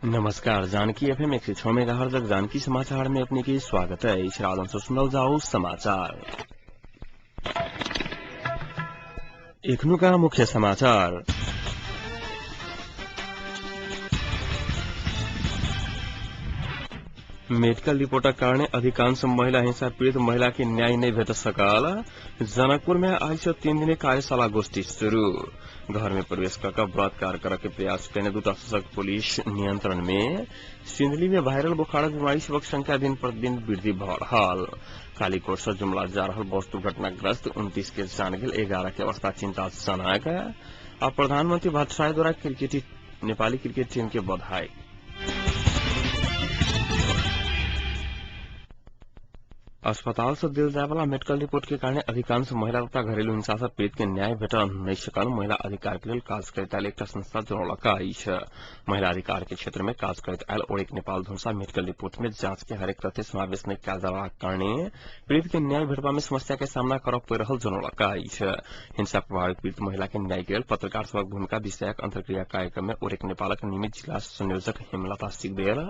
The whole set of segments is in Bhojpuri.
नमस्कार। जानकी एफएम 106 मेगाहर्ट्ज तक जानकी समाचार में अपने की स्वागत है। इस रात से सुनल जाओ समाचार। एखनु का मुख्य समाचार। मेडिकल रिपोर्टक कारण अधिकांश महिला हिंसा पीड़ित महिला की न्याय नहीं भेट सकल। जनकपुर में आज से 3 दिने कार्यशाला गोष्ठी शुरू। घर में प्रवेश कर बलात्कार करके प्रयास करने दूता सशक्त पुलिस नियंत्रण में। सिंधली में वायरल बुखार बीमारी सबक संख्या दिन प्रतिदिन वृद्धि भ रहल। कालीकोट से जुमला जा रहा बस दुर्घटनाग्रस्त 29 के जान गेल, 11 की अवस्था चिंताजनक। और प्रधानमंत्री भट्टराय द्वारा नेपाली क्रिकेट टीम के बधाई। अस्पताल से दिल जाए वाला मेडिकल रिपोर्ट के कारण अधिकांश महिला तथा घरेलू हिंसा से पीड़ित के न्याय भेट नहीं सकल। महिला अधिकार के लिए काज करता एक संस्था जनौलक। महिला अधिकार के क्षेत्र में काज करता और एक नेपाल धुंसा मेडिकल रिपोर्ट में जांच के हरेक तथ्य समावेश नहीं किया जावा कारण पीड़ित के न्याय भेटवा में समस्या के सामना कर पड़ रहा जनौलक। हिंसा प्रभावित पीड़ित महिला के न्याय के लिए पत्रकार सभक भूमिका विषयक अंतर्क्रिया कार्यक्रम में और एक नेपाल नियमित जिला संयोजक हेमलता सिगदेल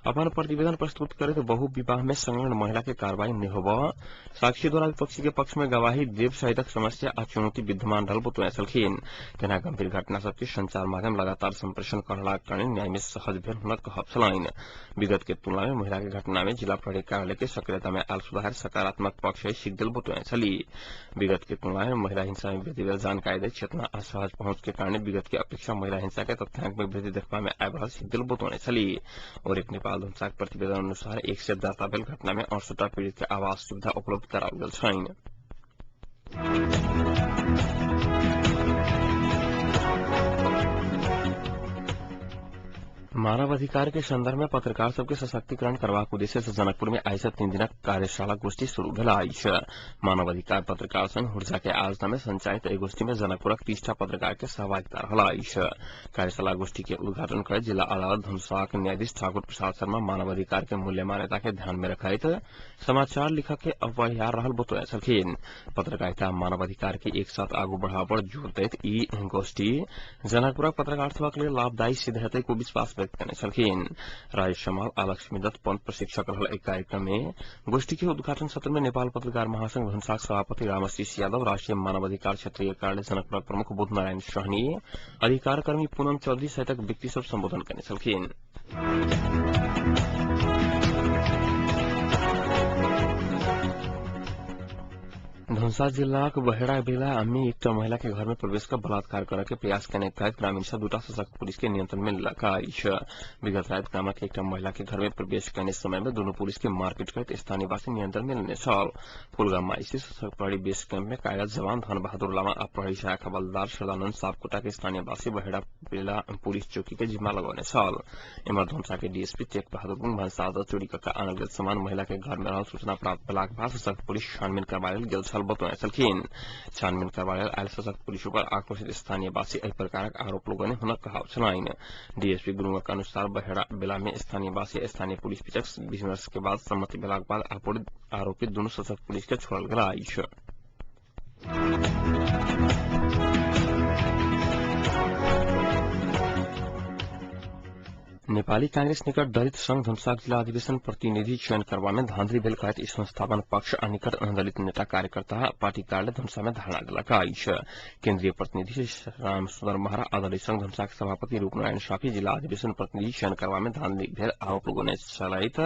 अपन प्रतिवेदन प्रस्तुत करे बहु विवाह में संलग्न महिला के कार्रवाई नहीं होब। साक्षी द्वारा विपक्षी के पक्ष में गवाही देव सहित समस्या आ चुनौती विद्यमान रहल बतुआलखिन। केना गंभीर घटना सबके संचार माध्यम लगातार संप्रेषण करला कारण न्याय में सहज भेल हुनक कहब छलैन। विगत के तुलना में महिला के घटना में जिला प्रहरी कार्यालय के सक्रियता में आयल सुधार सकारात्मक पक्ष है सिगदेल बतुआली। विगत के तुलना में महिला हिंसा में वृद्धि भेल जानकारी दे चेतना आ सहज पहुंच के कारण विगत की अपेक्षा महिला हिंसा के तथ्यांक में वृद्धि देखने में आयल रहल सिगदेल बतुआली। और एक नेपाल धुंसा के प्रतिवेदन अनुसार 1 से दर्ता भेल घटना में 68 पीड़ित के आवास सुविधा उपलब्ध कराओल गेल छैन। मानव अधिकार के संदर्भ में पत्रकार सबके सशक्तिकरण करबाक उद्देश्य से जनकपुर में आज से 3 दिनक कार्यशाला गोष्ठी शुरू भेल। मानव अधिकार पत्रकार संघ हुर्जा के आयोजना में संचालित एहि गोष्ठी में जनकपुरक 30 पत्रकार के सहभागिता रहल। कार्यशाला गोष्ठी के उद्घाटन कर जिला अदालत धनुषाक न्यायाधीश ठाकुर प्रसाद शर्मा मानव अधिकार के मूल्य मान्यता के ध्यान में रखैत समाचार लिखक के अपरिहार रहल बतुआलखिन। पत्रकारिता मानव अधिकार के एक साथ आगू बढ़ावा पर जोर दैत ई गोष्ठी जनकपुरक पत्रकार सभक लिए लाभदायी सिद्ध हेतै को विश्वास राज्य समाल आ लक्ष्मी दत्त पंत प्रशिक्षक रहल एक कार्यक्रम में गोष्ठी के उद्घाटन सत्र में नेपाल पत्रकार महासंघ धनुषाक सभापति रामाशीष यादव, राष्ट्रीय मानवाधिकार क्षेत्रीय कार्यालय जनकपुर प्रमुख बुद्धनारायण सहनी, अधिकार कर्मी पूनम चौधरी सहित व्यक्ति सब संबोधन करने। धनुषा जिला बहेड़ा बेला अम्मी एक महिला के घर में प्रवेश कर बलात्कार करके प्रयास करने के तहत ग्रामीण से दूटा सशक्त पुलिस के नियंत्रण में लगा। विगत रात ग्राम के एक महिला के घर में प्रवेश करने समय में दोनों पुलिस के मारपीट कर स्थानीय वासी नियंत्रण में लेने छल। फुलगामा स्थित सशक्त प्रहरी बेस कैंप में कार्यरत जवान धन बहादुर लामा और प्रहरी सहायक हवलदार सदानंद सापकोटा के स्थानीय वासी बहेड़ा बेला पुलिस चौकी के जिम्मा लगौने छल। एमर धनुषा के डीएसपी टेक बहादुर गुंग भन्साद चोरी कक्का आनल गेल सामान महिला के घर में रहल सूचना प्राप्त भेलाक बाद सशक्त पुलिस छानबीन करबायल गेल छल बतुआलखिन। छानबीन करबायल आयल सशक्त पुलिस पर आक्रोशित स्थानीय वासी एहि प्रकारक आरोप लोगने हुनक कहब छलैन। डीएसपी गुरुंगक अनुसार बहेड़ा बेला में स्थानीय वासी स्थानीय पुलिस बीचक विमर्श के बाद सम्मति भेलाक बाद आरोपित दोनों सशक्त पुलिस के छोड़ल गेल। नेपाली कांग्रेस निकट दलित संघ धनुषाक जिला अधिवेशन प्रतिनिधि चयन करवा में धांधली भेल कहत संस्थापन पक्ष आ निकट दलित नेता कार्यकर्ता पार्टी कार्यालय धनुषा में धरना देलक। केंद्रीय प्रतिनिधि राम सुंदर महारा आ दलित संघ धनुषा के सभापति रूपनारायण साफी जिला अधिवेशन प्रतिनिधि चयन करवा में धांधली भेल आरोप लगौने छलैत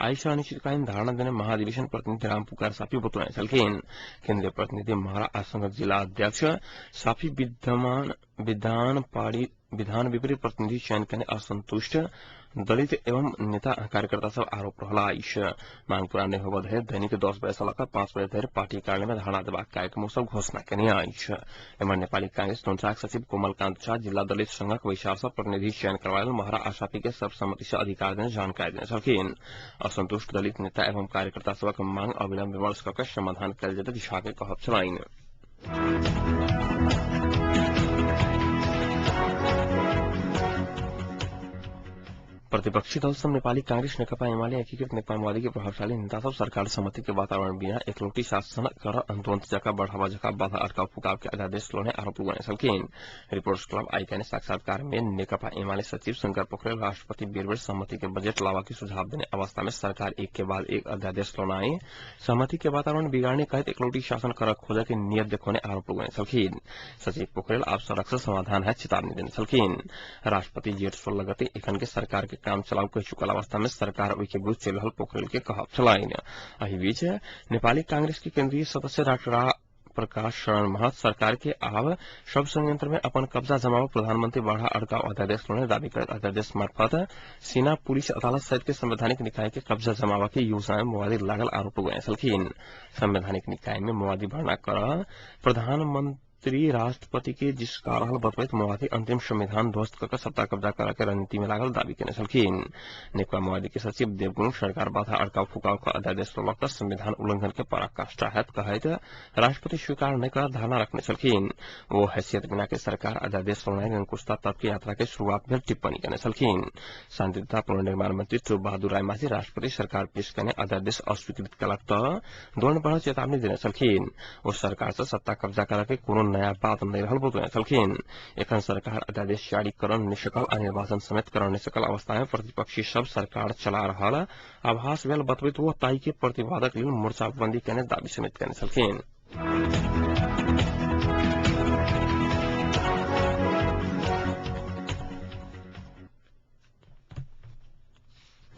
आई से अनिश्चितकालीन धारणा देने महाधिवेशन प्रतिनिधि राम पुकार साफी बतुआलखिन। केंद्रीय प्रतिनिधि महारा आ संघ जिला अध्यक्ष साफी विधान विपरीत प्रतिनिधि चयन करने असंतुष्ट दलित एवं नेता कार्यकर्ता सब आरोप रहला। मांग पूरा नहीं होबा धरि दैनिक 10 बजे से लेकर 5 बजे धरि पार्टी कार्यालय में धरना देबाक कार्यक्रम सब घोषणा केने अछि। एमर नेपाली कांग्रेस धनुषाक सचिव कोमलकांत झा जिला दलित संघक वैशाल से प्रतिनिधि चयन करवायल महारा आशापी के सर्वसम्मति से अधिकार देने जानकारी देने छलखिन। असंतुष्ट दलित नेता एवं कार्यकर्ता सबक मांग अविलंब विमर्श कऽ समाधान कयल जेतै झा के कहब छलैन। प्रतिपक्षी दल सब नेपाली कांग्रेस नेकपा एमाले एकीकृत नेकपा माओवादी के प्रभावशाली नेता सब सरकार सम्मति के वातावरण बिना एकलौटी शासन कर द्वंद्व जका बढ़ावा जका बाधा अटकाव फुकाव के अध्यादेश लोने आरोप लगाने सकिन। रिपोर्टर्स क्लब आईका ने साक्षात्कार में नेकपा एमाले सचिव शंकर पोखरेल राष्ट्रपति बेरबेर सम्मति के बजट लावा की सुझाव देने अवस्था में सरकार एक के बाद एक अध्यादेश लौनाए सहमति के वातावरण बिगाड़ने कहित एकलौटी शासन कर खोजे के नियत देखने आरोप लगाने सकिन। सचिव पोखरेल आप सड़क समाधान है चेतावनी देने सकिन। राष्ट्रपति जेठ 16 गते एखन के सरकार के काम चलाऊ कह चुकल अवस्था में सरकार ओई के विरुद्ध चल रहल पोखरेल के कहब चलाइन। एही बीच नेपाली कांग्रेस के केंद्रीय सदस्य डॉक्टर प्रकाश शरण महत सरकार के आव सब संयंत्र में अपन कब्जा जमाव प्रधानमंत्री बढ़ा अड़काव अध्यादेश लोने दावी कर अध्यादेश मार्फत सेना पुलिस अदालत सहित के संवैधानिक निकाय के कब्जा जमावा की योजना में माओवादी लागल आरोप लगाए सकिन। संवैधानिक निकाय में माओवादी बढ़ना कर प्रधानमंत्री राष्ट्रपति के जिसका रहल बतवैत माओवादी अंतिम संविधान ध्वस्त कर सत्ता कब्जा करा के रणनीति में लागल दावी करने सकिन। नेकपा माओवादी के सचिव देवगुण सरकार बाधा अड़काव फुकाव का अध्यादेश लौकर संविधान उल्लंघन के पराकाष्ठा है कहते राष्ट्रपति स्वीकार नहीं कर धारणा रखने सकिन। वो हैसियत बिना के सरकार अध्यादेश लौनाए अंकुशता तब की यात्रा के शुरुआत में टिप्पणी करने सकिन। शांति तथा पुनर्निर्माण मंत्री चुप बहादुर राय माझी राष्ट्रपति सरकार पेश करने अध्यादेश अस्वीकृत कलक तो दोनों बढ़ चेतावनी देने सकिन। वो सरकार से सत्ता कब्जा करा के कोनो नया बात नहीं रहल बताए सकिन। एखन सरकार अध्यादेश जारी करन निशकल आ निर्वाचन समेत करन निशकल अवस्था में प्रतिपक्षी सब सरकार चला रहल आभास भेल बतबैत वो ताई के प्रतिवादक लेल मोर्चाबंदी करने दावी समेत करने सकिन।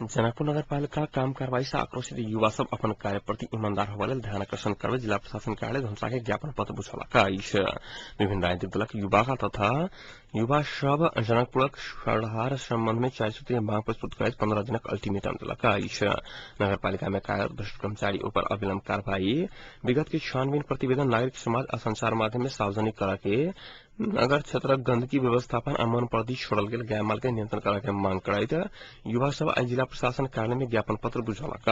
जनकपुर नगरपालिका काम कार्रवाई से आक्रोशित युवा सब अपन कार्य प्रति ईमानदार होवा लेल ध्यान आकर्षण करवे जिला प्रशासन कार्यालय धनुषा के ज्ञापन पत्र बुझौलक। विभिन्न राजनीतिक दलक युवा तथा युवा सब जनकपुरक सुधार संबंध में 4 सूत्रीय मांग प्रस्तुत कर 15 दिनक अल्टीमेटम दिलक। नगरपालिका में कार्यरत भ्रष्ट कर्मचारी ऊपर अविलंब कार्रवाई विगत के छानबीन प्रतिवेदन नागरिक समाज और संचार माध्यम में सार्वजनिक करा के नगर क्षेत्र गंदगी व्यवस्थापन अमन प्रति छोड़ल गेल गायमाल के नियंत्रण करा के मांग कराइत युवा सभा आ जिला प्रशासन कार्यालय में ज्ञापन पत्र बुझौलक।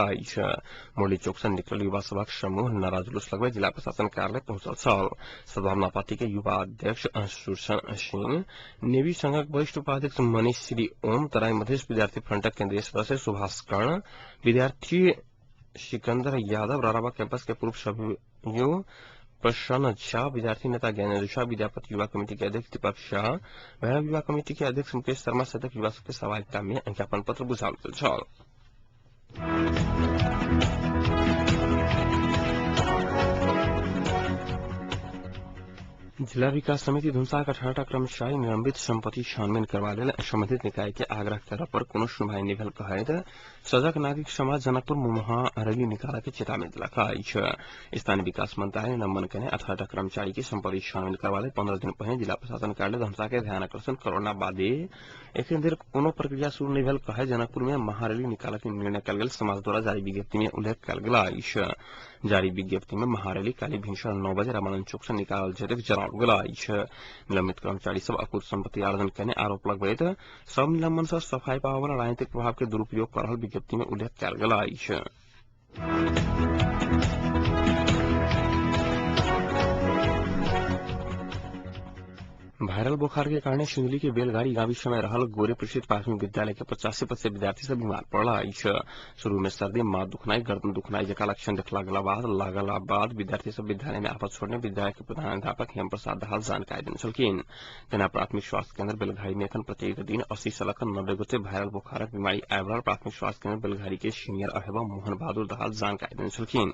मुरली चौक से निकलल युवा सभा समूह नारा जुलूस लगवे जिला प्रशासन कार्यालय पहुंचल छल। सद्भावना पार्टी के युवा अध्यक्ष सुरसन सिंह, नेवी संघक वरिष्ठ उपाध्यक्ष मनीष श्री ओम, तराई मध्य विद्यार्थी फ्रंटक केंद्रीय सदस्य सुभाष कर्ण, विद्यार्थी सिकंदर यादव, राराबा कैंपस के पूर्व सभ्यों प्रसन्न झा, विद्यार्थी नेता ज्ञानेन्द्र झा, विद्यापति युवा कमेटी के अध्यक्ष दीपक शाह, भैरव युवा कमेटी के अध्यक्ष मुकेश शर्मा सहित युवा के सहभागिता में ज्ञापन पत्र बुझाओल छल। जिला विकास समिति धुंसा का 18 कर्मचारी निलंबित संपत्ति छानबीन करवा लेल संबंधित निकाय के आग्रह करला पर कोनो सुनवाई नहीं भेल कहैत सजग नागरिक समाज जनकपुर मुहा रैली निकाला के चेतावनी दिलक। स्थानीय विकास मंत्रालय ने नमन करने 18 कर्मचारी की संपत्ति छानबीन करवा लेल 15 दिन पहले जिला प्रशासन कार्यालय धनुषा के ध्यान आकर्षण करना बादे एखन देर कोनो प्रक्रिया शुरू नहीं भेल कहे जनकपुर में महारैली निकाला के निर्णय कल गेल समाज द्वारा जारी विज्ञप्ति में उल्लेख कल गेल। जारी विज्ञप्ति में महारैली काली भिनसर 9 बजे रामानंद चौक से निकालल जतेक जनाओल गेल। निलंबित कर्मचारी सब अकुत संपत्ति अर्जन करने आरोप लगबैत सब निलंबन से सफाई पावा वाला राजनीतिक प्रभाव के दुरुपयोग कर रहल विज्ञप्ति में उल्लेख कल गेल। वायरल बुखार के कारण सिंदली के बेलगाड़ी गांवी समय रहल गोरे प्रसिद्ध प्राथमिक विद्यालय के 85% विद्यार्थी सब बीमार पड़ल। शुरू में सर्दी, माथ दुखनाई, गर्दन दुखनाई जका लक्षण देखला बाद विद्यार्थी सब विद्यालय में आपस छोड़ने विद्यालय के प्रधानाध्यापक हेम प्रसाद दाहाल जानकारी देने छलखिन। तेना प्राथमिक स्वास्थ्य केंद्र बेलघारी में एखन प्रत्येक दिन 80 से 90 गोटे वायरल बुखारक बीमारी आबि रहल प्राथमिक स्वास्थ्य केंद्र बेलघारी के सीनियर अहेबा मोहन बहादुर दाहाल जानकारी देने छलखिन।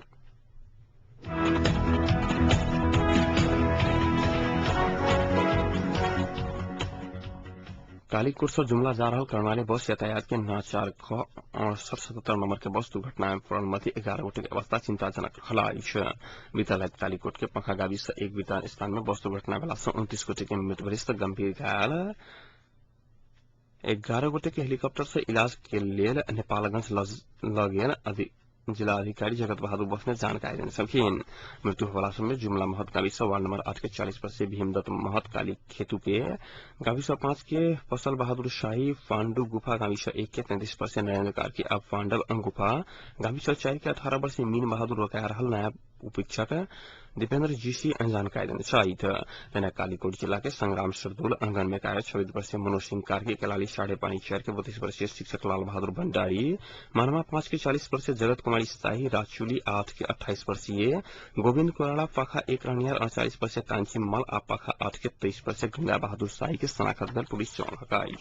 कालीकोट से जुमला जा रहल कर्णाली बस यातायात के 94 नंबर के बस दुर्घटना में पड़ल मध्य 11 गोटे के अवस्था चिंताजनक रहल। बीतल कालीकोट के पंखा गावी से एक वितरण स्थान में बस दुर्घटना भेला से 29 गोटे के मृत्यु भेल तो गंभीर घायल 11 गोटे के हेलीकॉप्टर से इलाज के लिए नेपालगंज ल गेल जिला अधिकारी जगत बहादुर बस ने जानकारी देने सकिन। मृत्यु होने समय जुमला महत गावी से वार्ड नंबर 8 के 40 वर्षीय भीमदत्त महत काली खेतु के गावी से 5 के फसल बहादुर शाही फांडू गुफा गावी से 1 के 33 वर्षीय नरेंद्र कार्की अब फांडल गुफा गावी से 4 के 18 वर्षीय मीन बहादुर रोकाया रहल नया उपेक्षक दीपेंद्र जीसी जानकारी देने चाहिए तना कालीकोट जिला के संग्राम सरदोल आंगन में कार्य 26 वर्षीय मनोज सिंह कार्की केलाली 5.5 के 32 वर्षीय शिक्षक लाल बहादुर भंडारी मानमा 5 के 40 वर्षीय जगत कुमारी शाही राजचुली 8 के 28 वर्षीय गोविंद कोराड़ा पाखा 1 रनियार 38 वर्षीय कांची मल आ पाखा 8 के 23 वर्षीय गंगा बहादुर शाही के शनाख्त में पुलिस चौंकाई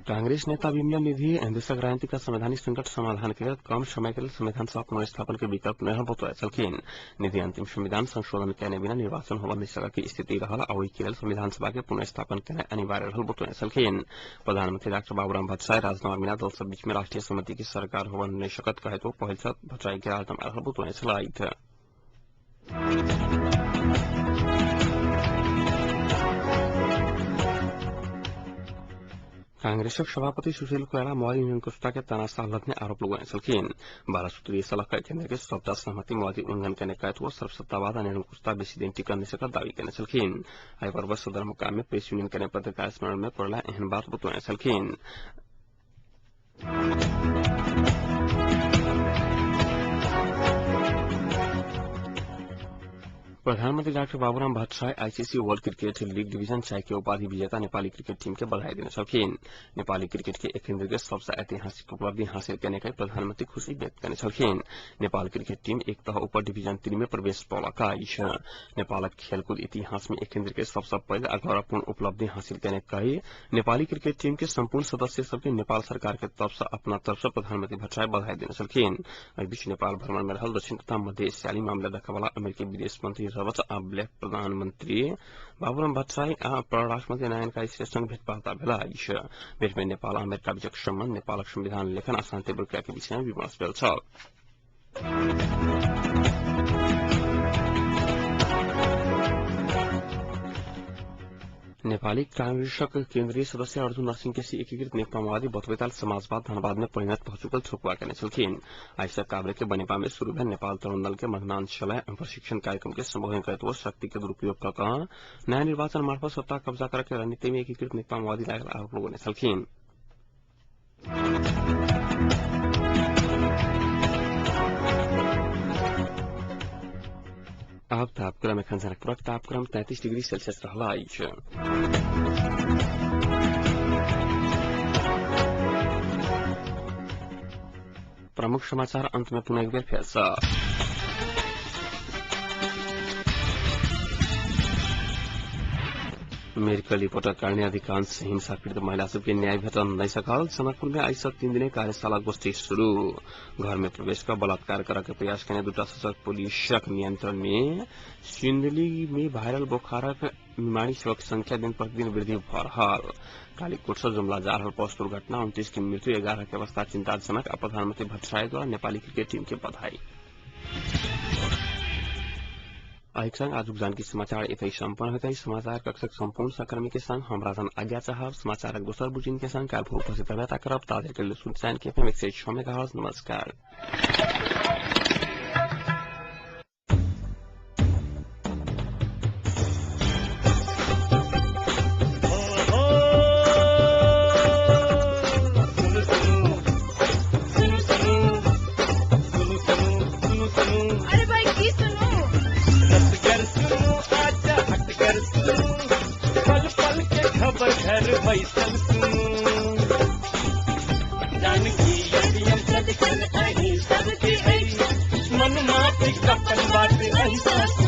कांग्रेस नेता विमला निधि देशक राजनीतिक संवैधानिक संकट समाधान के लिए कम समय के लिए संविधान सभा पुनर्स्थापन के विकल्प नहीं बताए निधि अंतिम संविधान संशोधन करने बिना निर्वाचन होने सका की स्थिति रहा और संविधान सभा के पुनर्स्थापन करना अनिवार्य रहा बताए प्रधानमंत्री डॉक्टर बाबूराम भट्टराय राजनामा बिना दल सब बीच में राष्ट्रीय समिति की सरकार होने नहीं सकत कहे तो पहल से भट्टराय के राजनामा रहा बताए कांग्रेस सभापति सुशील कोइराला मवादी निरंकुशता के तनासा लदने आरोप लगाए 12 सूत्रीय सलाहकार केंद्र के शब्द सहमति मवादी उल्लंघन करने का तो सर्वसत्तावाद निरंकुशता बेसी दिन टिकन से दावी करने आई पर्व सदर मुकाम में प्रेस यूनियन करने पत्रकार स्मरण में पड़ला एहन बात बताए प्रधानमंत्री doctor Baburam Bhattarai ICC world cricket league division 6 के उपाधि विजेता नेपाली क्रिकेट टीम के बधाई देने नेपाली क्रिकेट के केंद्र के सबसे ऐतिहासिक उपलब्धि हासिल करने का प्रधानमंत्री खुशी व्यक्त करने नेपाल क्रिकेट टीम एक तह ऊपर डिवीजन 3 में प्रवेश पौलका नेपाल खेलकूद इतिहास में एक केंद्र के सबसे पहले गौरवपूर्ण उपलब्धि हासिल करने का नेपाली क्रिकेट टीम के संपूर्ण सदस्य सबके नेपाल सरकार के तरफ से अपना तरफ से प्रधानमंत्री भट्टराय बधाई देने बीच नेपाल भ्रमण में रहल दक्षिण तथा मध्य एशियाली मामला देखा वाला अमेरिकी विदेश मंत्री ब्लैक प्रधानमंत्री बाबूराम भट्टराय परराष्ट्र मंत्री नारायण काई श्रेष्ठ भेटवार्ता भेला भेट में नेपाल अमेरिका बीचक सम्बन्ध नेपाल संविधान लेखन आ शान्ति प्रक्रिया के विषय में विमर्श भेल नेपाली कांग्रेसक केंद्रीय सदस्य अर्जुन नरसिंह केसी एकीकृत नेकपा माओवादी बथबेताल समाजवाद धनबाद में परिणत हो चुकल ठोकुआ करने आयशा काबरे के बनेपा में शुरू में नेपाल तरुण दल के मतदान चलाए प्रशिक्षण कार्यक्रम के संबोधन करते हुए शक्ति के दुरुपयोग का कहा नया निर्वाचन मार्फत सत्ता कब्जा करके रणनीति में एकीकृत नेकपा माओवादी लागल आरोप लोगों ने अब तापक्रम जनकपुरक तापक्रम 33 डिग्री सेल्सियस रहला प्रमुख समाचार अंत में पुनः एक बार फिर से मेडिकल रिपोर्ट कारण अधिकांश हिंसा पीड़ित महिला सबके न्याय भेट नहीं सकल जनकपुर में आइस 3 दिने कार्यशाला गोष्ठी शुरू घर में प्रवेश कर बलात्कार करके प्रयास करने दूटा सशक्त पुलिसक नियंत्रण में सिंदली में वायरल बुखारक बीमारी सबक संख्या दिन प्रतिदिन वृद्धि भ रहल कालीकोट से जुमला जा रहल बस दुर्घटना 29 की मृत्यु 11 की अवस्था चिंताजनक प्रधानमंत्री भट्टराय द्वारा नेपाली क्रिकेट टीम के बधाई आयोग संग आज जानकी समाचार इतने संपन्न होता है समाचार कक्षक संपूर्ण सहकर्मी के संग हम राजन आज्ञा चाहब समाचार दोसर बुलेटिन के संग काल उपस्थित रहता करब ताजा के लिए सुनसान के FM 106 मेगाहर्ट्ज नमस्कार। मन माटी कपन बात ऐसा